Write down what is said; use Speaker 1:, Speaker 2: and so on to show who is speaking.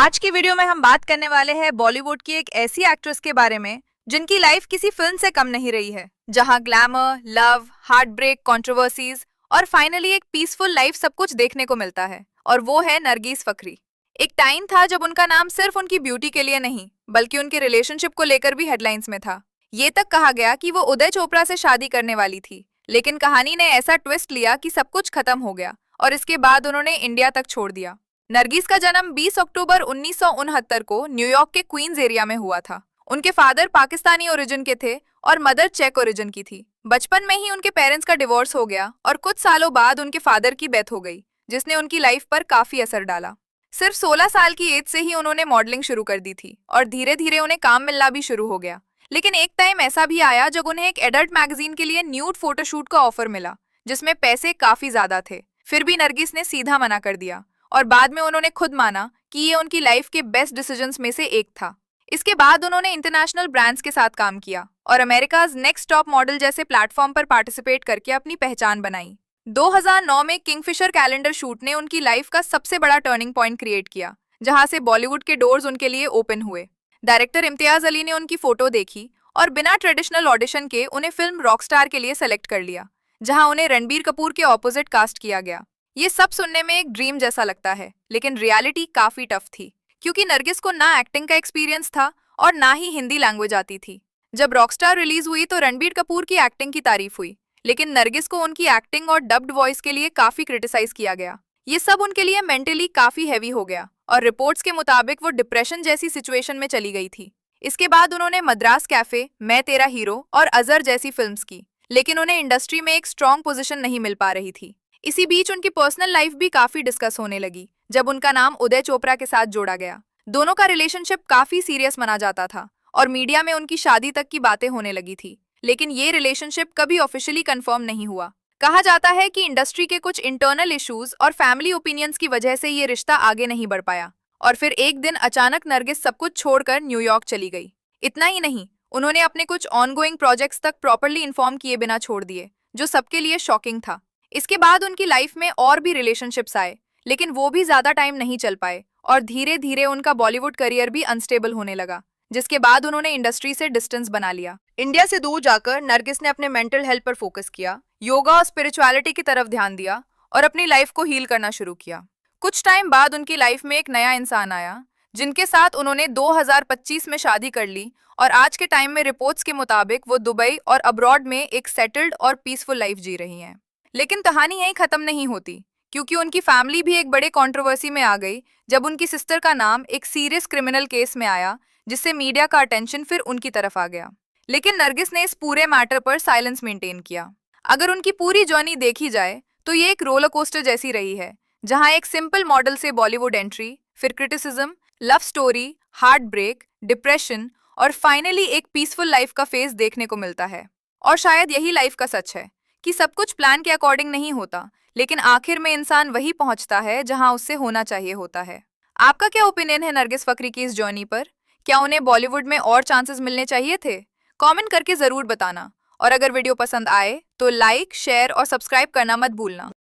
Speaker 1: आज की वीडियो में हम बात करने वाले हैं बॉलीवुड की एक ऐसी एक्ट्रेस के बारे में जिनकी लाइफ किसी फिल्म से कम नहीं रही है, जहां glamour, love, heart break, controversies और फाइनली एक पीसफुल लाइफ सब कुछ देखने को मिलता है। और वो है नरगिस फकरी। एक टाइम था जब उनका नाम सिर्फ उनकी ब्यूटी के लिए नहीं बल्कि उनके रिलेशनशिप को लेकर भी हेडलाइंस में था। ये तक कहा गया कि वो उदय चोपड़ा से शादी करने वाली थी, लेकिन कहानी ने ऐसा ट्विस्ट लिया कि सब कुछ खत्म हो गया और इसके बाद उन्होंने इंडिया तक छोड़ दिया। नरगिस का जन्म 20 अक्टूबर 1969 को न्यूयॉर्क के क्वींस एरिया में हुआ था। उनके फादर पाकिस्तानी ओरिजिन के थे और मदर चेक ओरिजिन की थी। बचपन में ही उनके पेरेंट्स का डिवोर्स हो गया और कुछ सालों बाद उनके फादर की डेथ हो गई, जिसने उनकी लाइफ पर काफी असर डाला। सिर्फ 16 साल की एज से ही उन्होंने मॉडलिंग शुरू कर दी थी और धीरे धीरे उन्हें काम मिलना भी शुरू हो गया। लेकिन एक टाइम ऐसा भी आया जब उन्हें एक एडल्ट मैगजीन के लिए न्यूड फोटोशूट का ऑफर मिला, जिसमें पैसे काफी ज्यादा थे। फिर भी नरगिस ने सीधा मना कर दिया और बाद में उन्होंने खुद माना कि ये उनकी लाइफ के बेस्ट डिसीजंस में से एक था। इसके बाद उन्होंने इंटरनेशनल ब्रांड्स के साथ काम किया और अमेरिकाज नेक्स्ट टॉप मॉडल जैसे प्लेटफॉर्म पर पार्टिसिपेट करके अपनी पहचान बनाई। 2009 में किंगफिशर कैलेंडर शूट ने उनकी लाइफ का सबसे बड़ा टर्निंग पॉइंट क्रिएट किया, जहां से बॉलीवुड के डोर्स उनके लिए ओपन हुए। डायरेक्टर इम्तियाज अली ने उनकी फोटो देखी और बिना ट्रेडिशनल ऑडिशन के उन्हें फिल्म रॉकस्टार के लिए सेलेक्ट कर लिया, जहां उन्हें रणबीर कपूर के ऑपोजिट कास्ट किया गया। ये सब सुनने में एक ड्रीम जैसा लगता है, लेकिन रियलिटी काफी टफ थी, क्योंकि नरगिस को ना एक्टिंग का एक्सपीरियंस था और ना ही हिंदी लैंग्वेज आती थी। जब रॉकस्टार रिलीज हुई तो रणबीर कपूर की एक्टिंग की तारीफ हुई, लेकिन नरगिस को उनकी एक्टिंग और डब्ड वॉइस के लिए काफी क्रिटिसाइज किया गया। ये सब उनके लिए मेंटली काफी हैवी हो गया और रिपोर्ट्स के मुताबिक वो डिप्रेशन जैसी सिचुएशन में चली गई थी। इसके बाद उन्होंने मद्रास कैफे, मैं तेरा हीरो और अजर जैसी फिल्म्स की, लेकिन उन्हें इंडस्ट्री में एक स्ट्रॉन्ग पोजीशन नहीं मिल पा रही थी। इसी बीच उनकी पर्सनल लाइफ भी काफी डिस्कस होने लगी जब उनका नाम उदय चोपड़ा के साथ जोड़ा गया। दोनों का रिलेशनशिप काफी सीरियस माना जाता था और मीडिया में उनकी शादी तक की बातें होने लगी थी, लेकिन ये रिलेशनशिप कभी ऑफिशियली कंफर्म नहीं हुआ। कहा जाता है कि इंडस्ट्री के कुछ इंटरनल इश्यूज और फैमिली ओपिनियंस की वजह से ये रिश्ता आगे नहीं बढ़ पाया और फिर एक दिन अचानक नरगिस सब कुछ छोड़कर न्यूयॉर्क चली गई। इतना ही नहीं, उन्होंने अपने कुछ ऑनगोइंग प्रोजेक्ट्स तक प्रॉपरली इन्फॉर्म किए बिना छोड़ दिए, जो सबके लिए शॉकिंग था। इसके बाद उनकी लाइफ में और भी रिलेशनशिप्स आए, लेकिन वो भी ज्यादा टाइम नहीं चल पाए और धीरे धीरे उनका बॉलीवुड करियर भी अनस्टेबल होने लगा, जिसके बाद उन्होंने इंडस्ट्री से डिस्टेंस बना लिया। इंडिया से दूर जाकर नरगिस ने अपने मेंटल हेल्थ पर फोकस किया, योगा और स्पिरिचुअलिटी की तरफ ध्यान दिया और अपनी लाइफ को हील करना शुरू किया। कुछ टाइम बाद उनकी लाइफ में एक नया इंसान आया, जिनके साथ उन्होंने 2025 में शादी कर ली और आज के टाइम में रिपोर्ट्स के मुताबिक वो दुबई और अब्रॉड में एक सेटल्ड और पीसफुल लाइफ जी रही हैं। लेकिन कहानी यहीं खत्म नहीं होती, क्योंकि उनकी फैमिली भी एक बड़े कंट्रोवर्सी में आ गई जब उनकी सिस्टर का नाम एक सीरियस क्रिमिनल केस में आया, जिससे मीडिया का अटेंशन फिर उनकी तरफ आ गया। लेकिन नरगिस ने इस पूरे मैटर पर साइलेंस मेंटेन किया। अगर उनकी पूरी जर्नी देखी जाए तो ये एक रोलर कोस्टर जैसी रही है, जहां एक सिंपल मॉडल से बॉलीवुड एंट्री, फिर criticism, love story, heart break, depression और फाइनली एक पीसफुल लाइफ का फेज देखने को मिलता है। और शायद यही लाइफ का सच है कि सब कुछ प्लान के अकॉर्डिंग नहीं होता, लेकिन आखिर में इंसान वही पहुंचता है जहां उससे होना चाहिए होता है। आपका क्या ओपिनियन है नरगिस फकरी की इस जर्नी पर? क्या उन्हें बॉलीवुड में और चांसेस मिलने चाहिए थे? कमेंट करके जरूर बताना। और अगर वीडियो पसंद आए तो लाइक, शेयर और सब्सक्राइब करना मत भूलना।